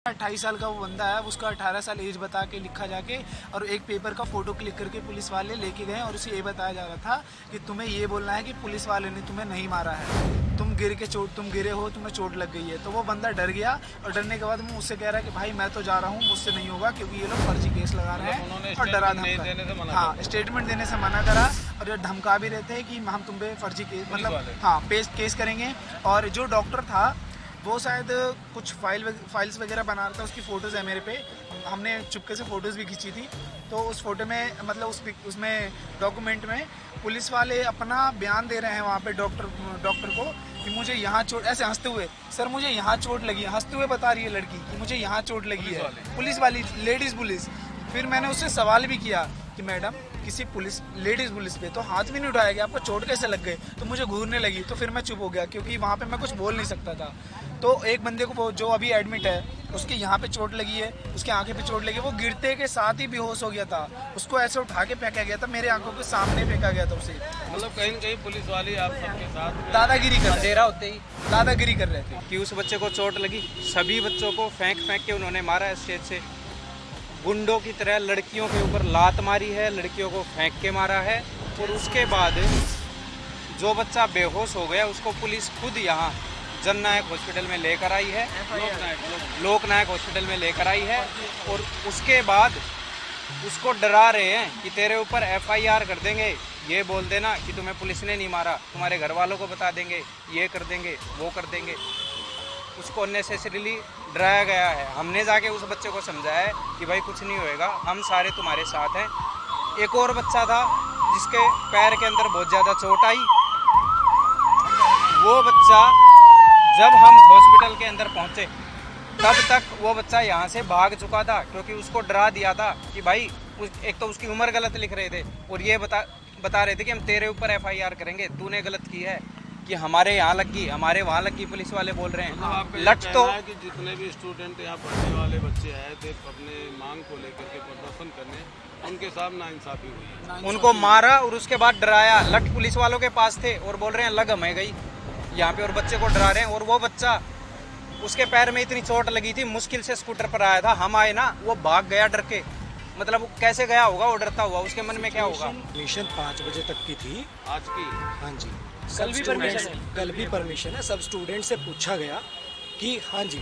28 साल का वो बंदा है, उसका 18 साल एज बता के लिखा जाके और एक पेपर का फोटो क्लिक करके पुलिस वाले लेके गए और उसे ये बताया जा रहा था कि तुम्हें ये बोलना है कि पुलिस वाले ने तुम्हें नहीं मारा है, तुम गिरे हो, तुम्हें चोट लग गई है। तो वो बंदा डर गया और डरने के बाद मुझसे कह रहा है कि भाई मैं तो जा रहा हूँ, मुझसे नहीं होगा, क्योंकि ये लोग फर्जी केस लगा रहे हैं और डरा धमका, हाँ स्टेटमेंट देने से मना करा और ये धमका भी रहे थे कि हम तुम पे फर्जी केस मतलब हाँ केस करेंगे। और जो डॉक्टर था वो शायद कुछ फाइल्स वगैरह बना रहा था, उसकी फ़ोटोज़ है मेरे पे, हमने चुपके से फ़ोटोज़ भी खींची थी। तो उस फोटो में मतलब उसमें डॉक्यूमेंट में पुलिस वाले अपना बयान दे रहे हैं वहाँ पे डॉक्टर को कि मुझे यहाँ चोट, ऐसे हंसते हुए, सर मुझे यहाँ चोट लगी, हंसते हुए बता रही है लड़की कि मुझे यहाँ चोट लगी है, पुलिस वाली लेडीज़ पुलिस। फिर मैंने उससे सवाल भी किया कि मैडम किसी लेडीज़ पुलिस पे तो हाथ भी नहीं उठाया गया, आपको चोट कैसे लग गए? तो मुझे घूरने लगी। तो फिर मैं चुप हो गया क्योंकि वहाँ पे मैं कुछ बोल नहीं सकता था। तो एक बंदे को जो अभी एडमिट है उसके यहाँ पे चोट लगी है, उसके आंखें पे चोट लगी, वो गिरते के साथ ही बेहोश हो गया था, उसको ऐसे उठा के फेंका गया था, मेरे आंखों के सामने फेंका गया था उसे। मतलब कहीं न कहीं पुलिस वाले आप सबके साथ दादागिरी कर रहे थे कि उस बच्चे को चोट लगी। सभी बच्चों को फेंक के उन्होंने मारा स्टेज से, गुंडों की तरह लड़कियों के ऊपर लात मारी है, लड़कियों को फेंक के मारा है। और उसके बाद जो बच्चा बेहोश हो गया उसको पुलिस खुद यहाँ जननायक हॉस्पिटल में लेकर आई है, लोकनायक हॉस्पिटल में लेकर आई है। और उसके बाद उसको डरा रहे हैं कि तेरे ऊपर FIR कर देंगे, ये बोल देना कि तुम्हें पुलिस ने नहीं मारा, तुम्हारे घर वालों को बता देंगे, ये कर देंगे, वो कर देंगे। उसको अननेसेसरीली डराया गया है। हमने जाके उस बच्चे को समझाया है कि भाई कुछ नहीं होएगा, हम सारे तुम्हारे साथ हैं। एक और बच्चा था जिसके पैर के अंदर बहुत ज़्यादा चोट आई, वो बच्चा जब हम हॉस्पिटल के अंदर पहुंचे तब तक वो बच्चा यहाँ से भाग चुका था, क्योंकि उसको डरा दिया था कि भाई एक तो उसकी उम्र गलत लिख रहे थे और ये बता रहे थे कि हम तेरे ऊपर FIR करेंगे, तूने गलत की है, कि हमारे यहाँ लगी, हमारे वहाँ लगी, पुलिस वाले बोल रहे हैं। लट तो कि जितने भी स्टूडेंट यहाँ पढ़ने वाले बच्चे आए थे अपने मांग को लेकर के प्रदर्शन करने, उनके साथ नाइंसाफी हुई, उनको मारा और उसके बाद डराया। लट पुलिस वालों के पास थे और बोल रहे हैं लग हमें गई यहाँ पे, और बच्चे को डरा रहे हैं। और वो बच्चा, उसके पैर में इतनी चोट लगी थी, मुश्किल से स्कूटर पर आया था, हम आए ना, वो भाग गया डर के। मतलब कैसे गया होगा वो डरता हुआ, उसके मन में क्या होगा। मिशन 5 बजे तक की थी आज की। हाँ जी, कल भी परमिशन है। सब स्टूडेंट से पूछा गया कि हाँ जी,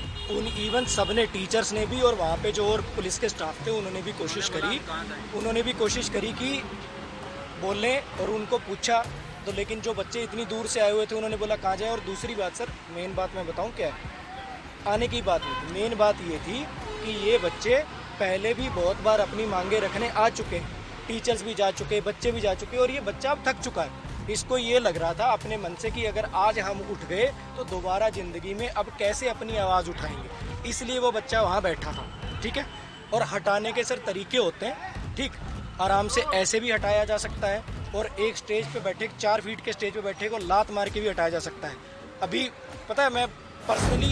इवन सब ने, टीचर्स ने भी और वहाँ पे जो और पुलिस के स्टाफ थे उन्होंने भी कोशिश करी कि बोलने, और उनको पूछा तो, लेकिन जो बच्चे इतनी दूर से आए हुए थे उन्होंने बोला कहाँ जाए। और दूसरी बात सर, मेन बात मैं बताऊँ क्या है, आने की बात नहीं, मेन बात ये थी कि ये बच्चे पहले भी बहुत बार अपनी मांगे रखने आ चुके, टीचर्स भी जा चुके, बच्चे भी जा चुके, और ये बच्चा अब थक चुका है। इसको ये लग रहा था अपने मन से कि अगर आज हम उठ गए तो दोबारा ज़िंदगी में अब कैसे अपनी आवाज़ उठाएंगे, इसलिए वो बच्चा वहाँ बैठा था। ठीक है, और हटाने के सर तरीके होते हैं, ठीक, आराम से ऐसे भी हटाया जा सकता है, और एक स्टेज पे बैठे, 4 फीट के स्टेज पे बैठे को लात मार के भी हटाया जा सकता है। अभी पता है, मैं पर्सनली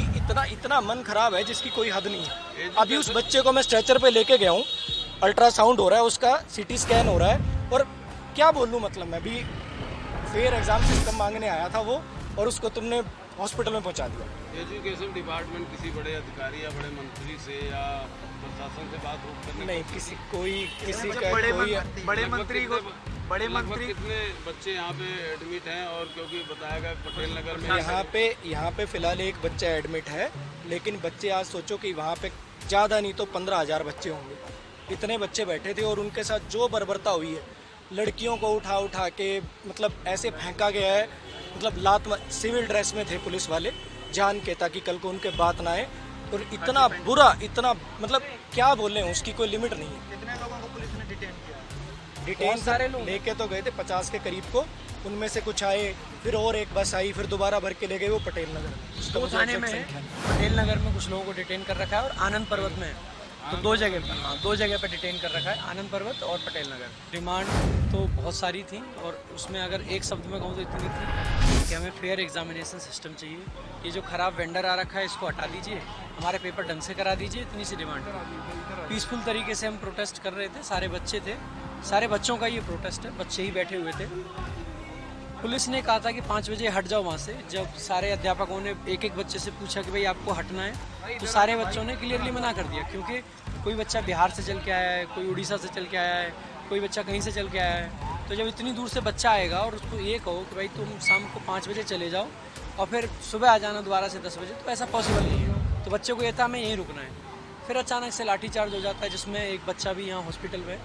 इतना मन खराब है जिसकी कोई हद नहीं है। अभी उस बच्चे को मैं स्ट्रेचर पे लेके गया हूँ, अल्ट्रासाउंड हो रहा है, उसका CT स्कैन हो रहा है, और क्या बोलूँ, मतलब मैं भी फेयर एग्जाम सिस्टम मांगने आया था वो, और उसको तुमने हॉस्पिटल में पहुंचा दिया। एजुकेशन डिपार्टमेंट किसी बड़े अधिकारी या बड़े मंत्री से या प्रशासन से बात करने नहीं, किसी का कोई बड़े मंत्री कितने बच्चे यहाँ पे एडमिट हैं? और क्योंकि बताया गया पटेल नगर में यहाँ पे फिलहाल एक बच्चा एडमिट है, लेकिन बच्चे आज सोचो कि वहाँ पे ज़्यादा नहीं तो 15,000 बच्चे होंगे, इतने बच्चे बैठे थे। और उनके साथ जो बर्बरता हुई है, लड़कियों को उठा के मतलब ऐसे फेंका गया है, मतलब सिविल ड्रेस में थे पुलिस वाले, जान के, ताकि कल को उनके बात ना आए। और इतना बुरा, इतना मतलब क्या बोले, उसकी कोई लिमिट नहीं है। कितने लोगों को पुलिस ने डिटेन सारे लोग लेके तो गए थे 50 के करीब को, उनमें से कुछ आए, फिर और एक बस आई, फिर दोबारा भर के ले गए वो पटेल नगर में। तो थाने में पटेल नगर में कुछ लोगों को डिटेन कर रखा है, और आनंद पर्वत में, तो दो जगह पर डिटेन कर रखा है, आनंद पर्वत और पटेल नगर। डिमांड तो बहुत सारी थी, और उसमें अगर एक शब्द में कहूँ तो इतनी थी कि हमें फेयर एग्जामिनेशन सिस्टम चाहिए, ये जो ख़राब वेंडर आ रखा है इसको हटा दीजिए, हमारे पेपर ढंग से करा दीजिए, इतनी सी डिमांड। पीसफुल तरीके से हम प्रोटेस्ट कर रहे थे, सारे बच्चे थे, सारे बच्चों का ये प्रोटेस्ट है, बच्चे ही बैठे हुए थे। पुलिस ने कहा था कि 5 बजे हट जाओ वहाँ से। जब सारे अध्यापकों ने एक बच्चे से पूछा कि भाई आपको हटना है, तो सारे बच्चों ने क्लियरली मना कर दिया, क्योंकि कोई बच्चा बिहार से चल के आया है, कोई उड़ीसा से चल के आया है, कोई बच्चा कहीं से चल के आया है। तो जब इतनी दूर से बच्चा आएगा और उसको ये कहो कि भाई तुम शाम को 5 बजे चले जाओ और फिर सुबह आ जाना दोबारा से 10 बजे, तो ऐसा पॉसिबल नहीं है। तो बच्चे को ये था हमें यहीं रुकना है। फिर अचानक से लाठीचार्ज हो जाता है, जिसमें एक बच्चा भी यहाँ हॉस्पिटल में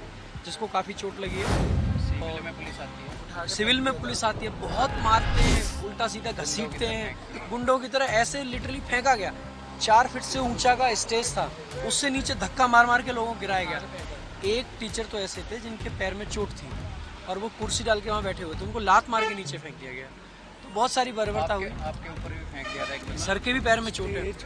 जिसको काफ़ी चोट लगी है। सिविल में पुलिस आती है, सिविल में पुलिस आती है, बहुत मारते हैं, उल्टा सीधा घसीटते हैं, गुंडों की तरह ऐसे लिटरली फेंका गया। 4 फीट से ऊंचा का स्टेज था, उससे नीचे धक्का मार मार के लोगों को गिराया गया। एक टीचर तो ऐसे थे जिनके पैर में चोट थी और वो कुर्सी डाल के वहाँ बैठे हुए थे, उनको लात मार के नीचे फेंक दिया गया। तो बहुत सारी बर्बरता हुई। आपके ऊपर भी फेंक दिया था एक बंदा। सर के भी पैर में चोट है।